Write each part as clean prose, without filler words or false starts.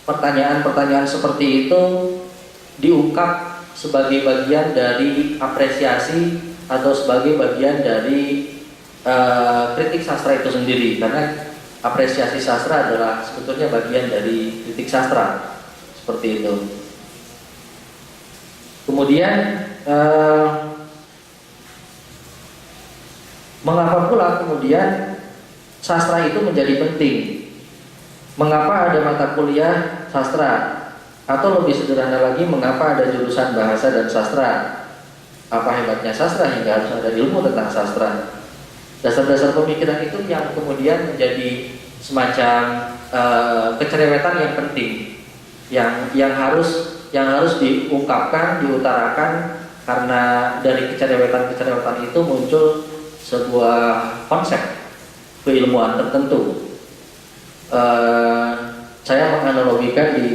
pertanyaan-pertanyaan seperti itu diungkap sebagai bagian dari apresiasi atau sebagai bagian dari kritik sastra itu sendiri, karena apresiasi sastra adalah sebetulnya bagian dari kritik sastra, seperti itu. Kemudian mengapa pula kemudian sastra itu menjadi penting? Mengapa ada mata kuliah sastra? Atau lebih sederhana lagi, mengapa ada jurusan bahasa dan sastra? Apa hebatnya sastra hingga harus ada ilmu tentang sastra? Dasar-dasar pemikiran itu yang kemudian menjadi semacam kecerewetan yang penting, yang harus diungkapkan, diutarakan, karena dari kecerewetan itu muncul sebuah konsep keilmuan tertentu. Saya menganalogikan di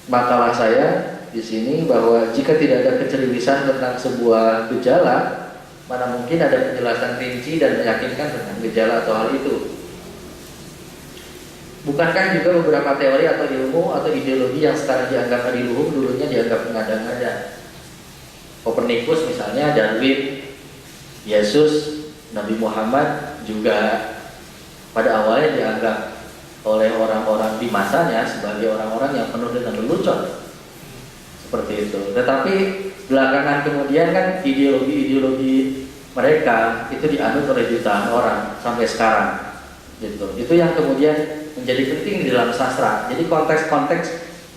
makalah saya di sini bahwa jika tidak ada keceriwisan tentang sebuah gejala, mana mungkin ada penjelasan rinci dan meyakinkan tentang gejala atau hal itu. Bukankah juga beberapa teori atau ilmu atau ideologi yang sekarang dianggap adiluhung dulunya dianggap mengada-ngada? Kopernikus misalnya, Darwin, Yesus, Nabi Muhammad juga pada awalnya dianggap oleh orang-orang di masanya sebagai orang-orang yang penuh dengan lelucon, seperti itu. Tetapi belakangan kemudian kan ideologi mereka itu dianut oleh jutaan orang sampai sekarang, gitu. Itu yang kemudian menjadi penting di dalam sastra. Jadi konteks-konteks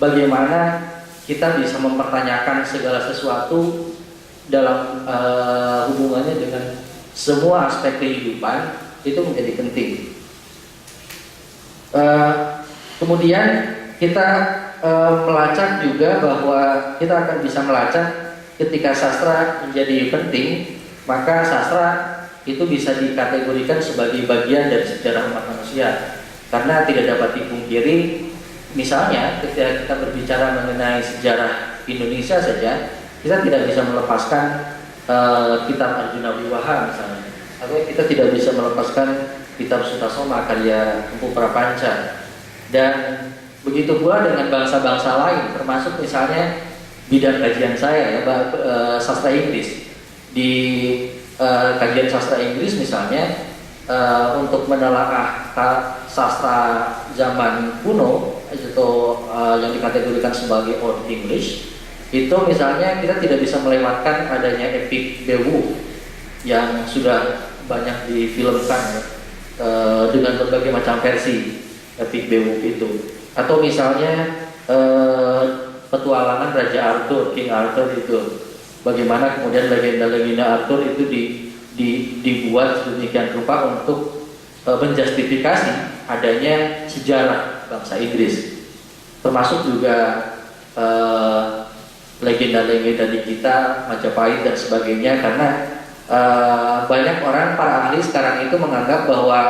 bagaimana kita bisa mempertanyakan segala sesuatu dalam hubungannya dengan semua aspek kehidupan itu menjadi penting. Kemudian kita melacak juga bahwa kita akan bisa melacak ketika sastra menjadi penting, maka sastra itu bisa dikategorikan sebagai bagian dari sejarah umat manusia, karena tidak dapat dipungkiri. Misalnya ketika kita berbicara mengenai sejarah Indonesia saja, kita tidak bisa melepaskan kitab Arjuna Wiwaha misalnya, atau kita tidak bisa melepaskan kitab Sutasoma karya Empu Prapanca. Dan begitu pula dengan bangsa-bangsa lain, termasuk misalnya bidang kajian saya ya, sastra Inggris. Di kajian sastra Inggris misalnya, untuk menelaah sastra zaman kuno atau yang dikategorikan sebagai Old English, itu misalnya kita tidak bisa melewatkan adanya Epic Beowulf yang sudah banyak difilmkan dengan berbagai macam versi Epic Beowulf itu. Atau misalnya petualangan Raja Arthur, King Arthur itu, bagaimana kemudian legenda-legenda Arthur itu dibuat sedemikian rupa untuk menjustifikasi adanya sejarah bangsa Inggris. Termasuk juga legenda-legenda di kita, Majapahit dan sebagainya, karena banyak orang, para ahli sekarang itu menganggap bahwa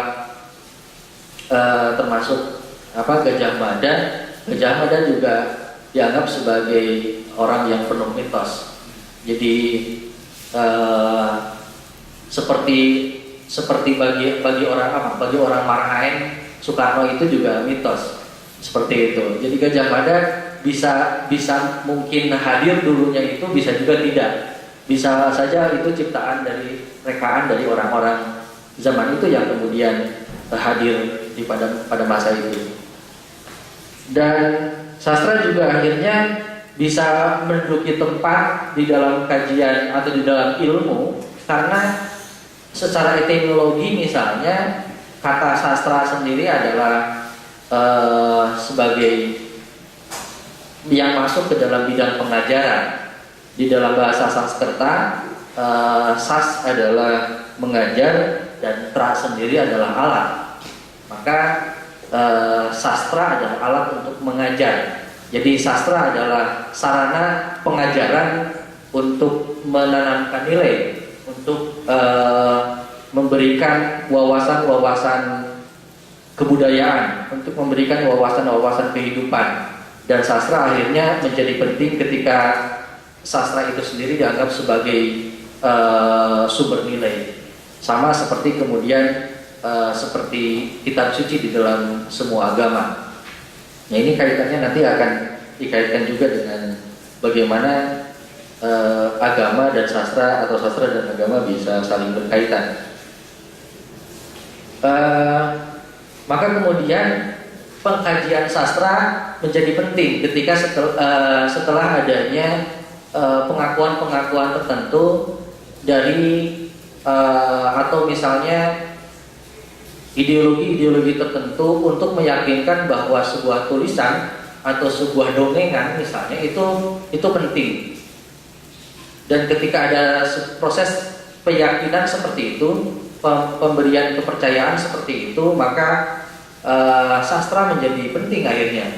termasuk Gajah Mada juga dianggap sebagai orang yang penuh mitos. Jadi seperti bagi orang Marahaen, Soekarno itu juga mitos, seperti itu. Jadi Gajah Mada bisa mungkin hadir dulunya, itu bisa juga tidak, bisa saja itu ciptaan dari rekaan dari orang-orang zaman itu yang kemudian hadir pada masa itu. Dan sastra juga akhirnya bisa menduduki tempat di dalam kajian atau di dalam ilmu, karena secara etimologi misalnya kata sastra sendiri adalah sebagai yang masuk ke dalam bidang pengajaran. Di dalam bahasa Sanskerta, sas adalah mengajar dan tra sendiri adalah alat. Maka sastra adalah alat untuk mengajar. Jadi sastra adalah sarana pengajaran untuk menanamkan nilai, untuk memberikan wawasan-wawasan kebudayaan, untuk memberikan wawasan-wawasan kehidupan. Dan sastra akhirnya menjadi penting ketika sastra itu sendiri dianggap sebagai sumber nilai. Sama seperti kemudian seperti kitab suci di dalam semua agama. Nah, ini kaitannya nanti akan dikaitkan juga dengan bagaimana agama dan sastra atau sastra dan agama bisa saling berkaitan. Maka kemudian pengkajian sastra menjadi penting ketika setelah adanya pengakuan-pengakuan tertentu dari atau misalnya ideologi-ideologi tertentu untuk meyakinkan bahwa sebuah tulisan atau sebuah dongengan misalnya itu penting. Dan ketika ada proses keyakinan seperti itu, pemberian kepercayaan seperti itu, maka sastra menjadi penting akhirnya.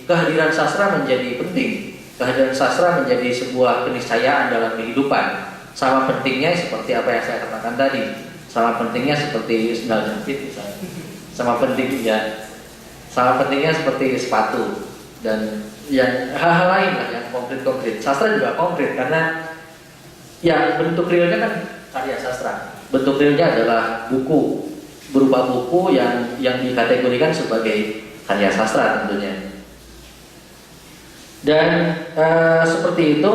Kehadiran sastra menjadi penting. Kehadiran sastra menjadi sebuah keniscayaan dalam kehidupan. Sama pentingnya seperti apa yang saya katakan tadi. Sama pentingnya seperti sendal jepit misalnya. Sama pentingnya seperti sepatu dan yang hal-hal lain lah yang konkret-konkret. Sastra juga konkret karena ya bentuk realnya kan karya sastra. Bentuk realnya adalah buku, berupa buku yang dikategorikan sebagai karya sastra tentunya. Dan seperti itu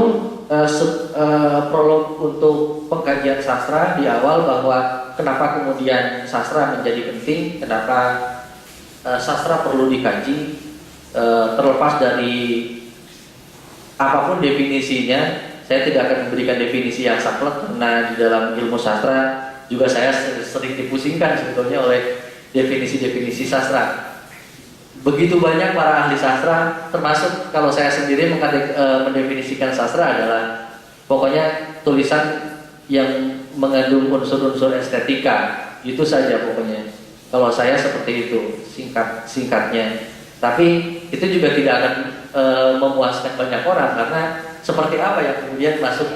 prolog untuk pengkajian sastra di awal bahwa kenapa kemudian sastra menjadi penting, kenapa sastra perlu dikaji. Terlepas dari apapun definisinya, saya tidak akan memberikan definisi yang saklek karena di dalam ilmu sastra juga saya sering dipusingkan sebetulnya oleh definisi-definisi sastra. Begitu banyak para ahli sastra, termasuk kalau saya sendiri mendefinisikan sastra adalah pokoknya tulisan yang mengandung unsur-unsur estetika, itu saja pokoknya. Kalau saya seperti itu singkatnya. Tapi itu juga tidak akan memuaskan banyak orang karena seperti apa yang kemudian masuk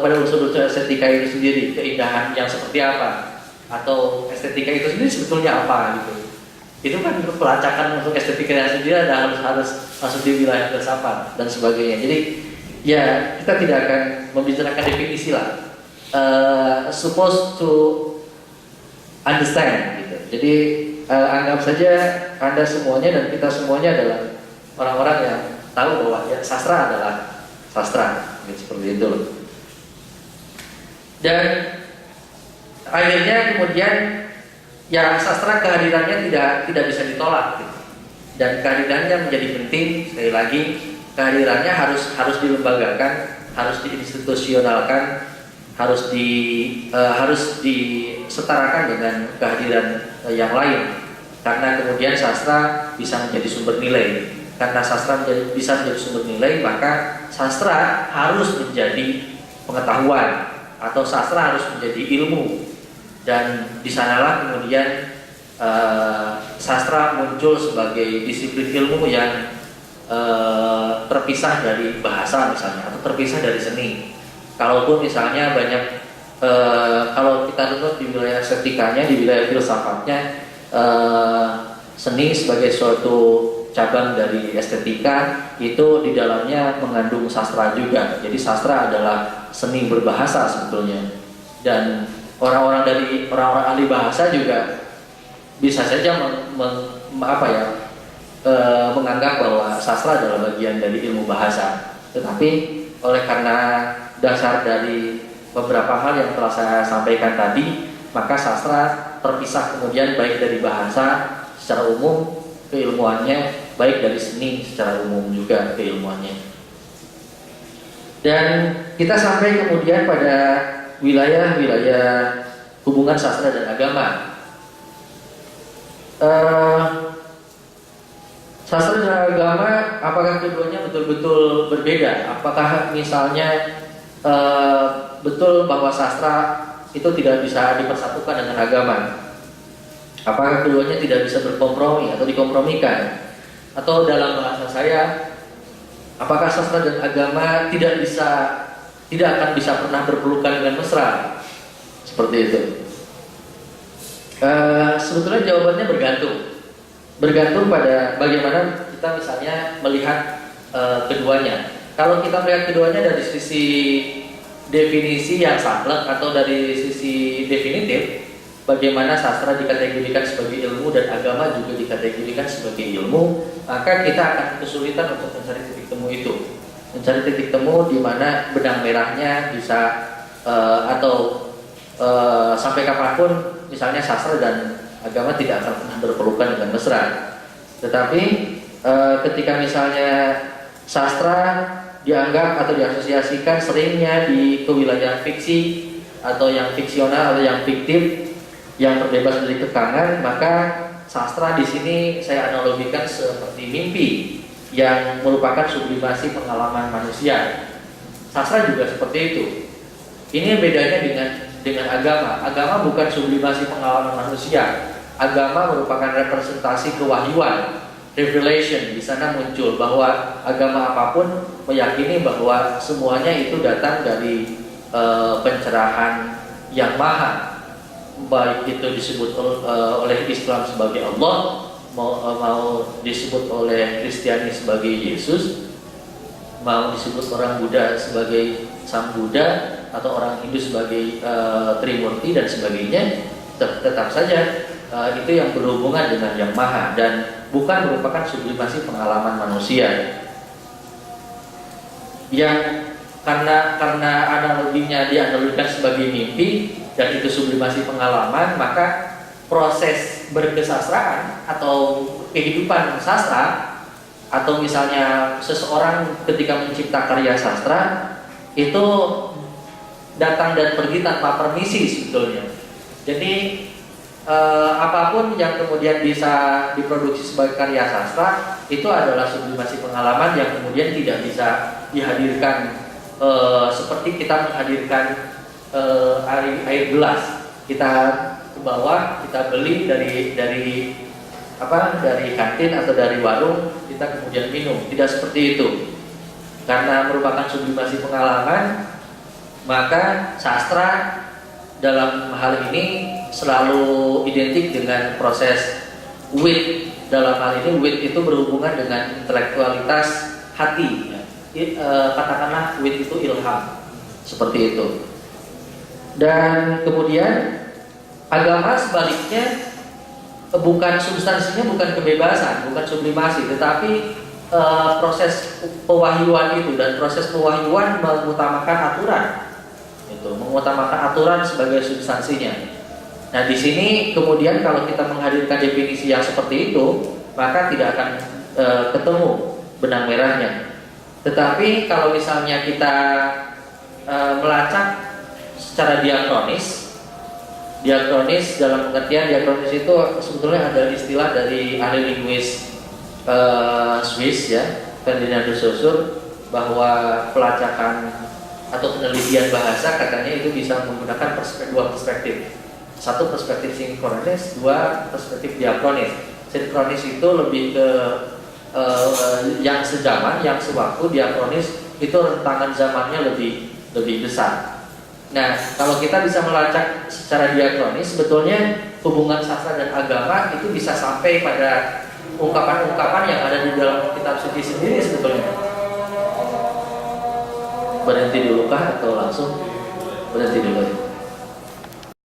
pada unsur-unsur estetika itu sendiri, keindahan yang seperti apa atau estetika itu sendiri sebetulnya apa gitu. Itu kan pelacakan untuk estetikanya sendiri harus masuk di wilayah filsafat dan sebagainya. Jadi ya kita tidak akan membicarakan definisi lah. Supposed to understand gitu. Jadi anggap saja Anda semuanya dan kita semuanya adalah orang-orang yang tahu bahwa ya, sastra adalah sastra, gitu, seperti itu loh. Dan akhirnya kemudian ya sastra kehadirannya tidak bisa ditolak, gitu. Dan kehadirannya menjadi penting. Sekali lagi kehadirannya harus dilembagakan, harus diinstitusionalkan, harus disetarakan dengan kehadiran yang lain. Karena kemudian sastra bisa menjadi sumber nilai. Karena sastra bisa menjadi sumber nilai, maka sastra harus menjadi pengetahuan atau sastra harus menjadi ilmu. Dan di sanalah kemudian sastra muncul sebagai disiplin ilmu yang terpisah dari bahasa misalnya atau terpisah dari seni. Kalaupun misalnya banyak kalau kita lihat di wilayah estetikanya, di wilayah filsafatnya, seni sebagai suatu cabang dari estetika itu di dalamnya mengandung sastra juga. Jadi sastra adalah seni berbahasa sebetulnya. Dan orang-orang ahli bahasa juga bisa saja menganggap bahwa sastra adalah bagian dari ilmu bahasa. Tetapi oleh karena dasar dari beberapa hal yang telah saya sampaikan tadi, maka sastra terpisah kemudian baik dari bahasa secara umum keilmuannya, baik dari seni secara umum juga keilmuannya. Dan kita sampai kemudian pada wilayah-wilayah hubungan sastra dan agama. Sastra dan agama, apakah keduanya betul-betul berbeda? Apakah misalnya betul bahwa sastra itu tidak bisa dipersatukan dengan agama? Apakah keduanya tidak bisa berkompromi atau dikompromikan? Atau dalam bahasa saya, apakah sastra dan agama tidak akan bisa pernah berpelukan dengan mesra? Seperti itu. Sebetulnya jawabannya bergantung pada bagaimana kita misalnya melihat keduanya. Kalau kita melihat keduanya dari sisi definisi yang saklek atau dari sisi definitif, bagaimana sastra dikategorikan sebagai ilmu dan agama juga dikategorikan sebagai ilmu, maka kita akan kesulitan untuk mencari titik temu itu. Mencari titik temu di mana benang merahnya bisa atau sampai kapanpun misalnya sastra dan agama tidak akan pernah berpelukan dengan mesra. Tetapi ketika misalnya sastra dianggap atau diasosiasikan seringnya di kewilayahan fiksi atau yang fiksional atau yang fiktif yang terbebas dari kekangan, maka sastra di sini saya analogikan seperti mimpi yang merupakan sublimasi pengalaman manusia. Sastra juga seperti itu. Ini bedanya dengan agama. Agama bukan sublimasi pengalaman manusia. Agama merupakan representasi kewahyuan, revelation. Di sana muncul bahwa agama apapun meyakini bahwa semuanya itu datang dari pencerahan yang maha, baik itu disebut oleh Islam sebagai Allah, mau disebut oleh Kristiani sebagai Yesus, mau disebut orang Buddha sebagai Sang Buddha, atau orang Hindu sebagai Trimurti dan sebagainya, tetap saja itu yang berhubungan dengan yang maha dan bukan merupakan sublimasi pengalaman manusia. Yang karena analoginya dianalogikan sebagai mimpi dan itu sublimasi pengalaman, maka proses berkesastraan atau kehidupan sastra, atau misalnya seseorang ketika mencipta karya sastra itu datang dan pergi tanpa permisi sebetulnya. Jadi apapun yang kemudian bisa diproduksi sebagai karya sastra itu adalah sublimasi pengalaman yang kemudian tidak bisa dihadirkan seperti kita menghadirkan air gelas, kita ke bawah, kita beli dari kantin atau dari warung, kita kemudian minum. Tidak seperti itu. Karena merupakan sublimasi pengalaman, maka sastra dalam hal ini selalu identik dengan proses wit. Dalam hal ini wit itu berhubungan dengan intelektualitas hati. Katakanlah wit itu ilham, seperti itu. Dan kemudian agama sebaliknya bukan substansinya, bukan kebebasan, bukan sublimasi, tetapi proses pewahyuan itu, dan proses pewahyuan mengutamakan aturan, itu mengutamakan aturan sebagai substansinya. Nah di sini kemudian kalau kita menghadirkan definisi yang seperti itu, maka tidak akan ketemu benang merahnya. Tetapi kalau misalnya kita melacak secara diakronis dalam pengertian diakronis itu sebetulnya ada istilah dari ahli linguis Swiss ya, Ferdinand de Saussure, bahwa pelacakan atau penelitian bahasa katanya itu bisa menggunakan dua perspektif. Satu perspektif sinkronis, dua perspektif diakronis. Sinkronis itu lebih ke yang sejaman, yang sewaktu. Diakronis itu rentangan zamannya lebih besar. Nah, kalau kita bisa melacak secara diakronis, sebetulnya hubungan sastra dan agama itu bisa sampai pada ungkapan-ungkapan yang ada di dalam kitab suci sendiri sebetulnya. Berhenti dulu kah atau langsung? Berhenti dulu.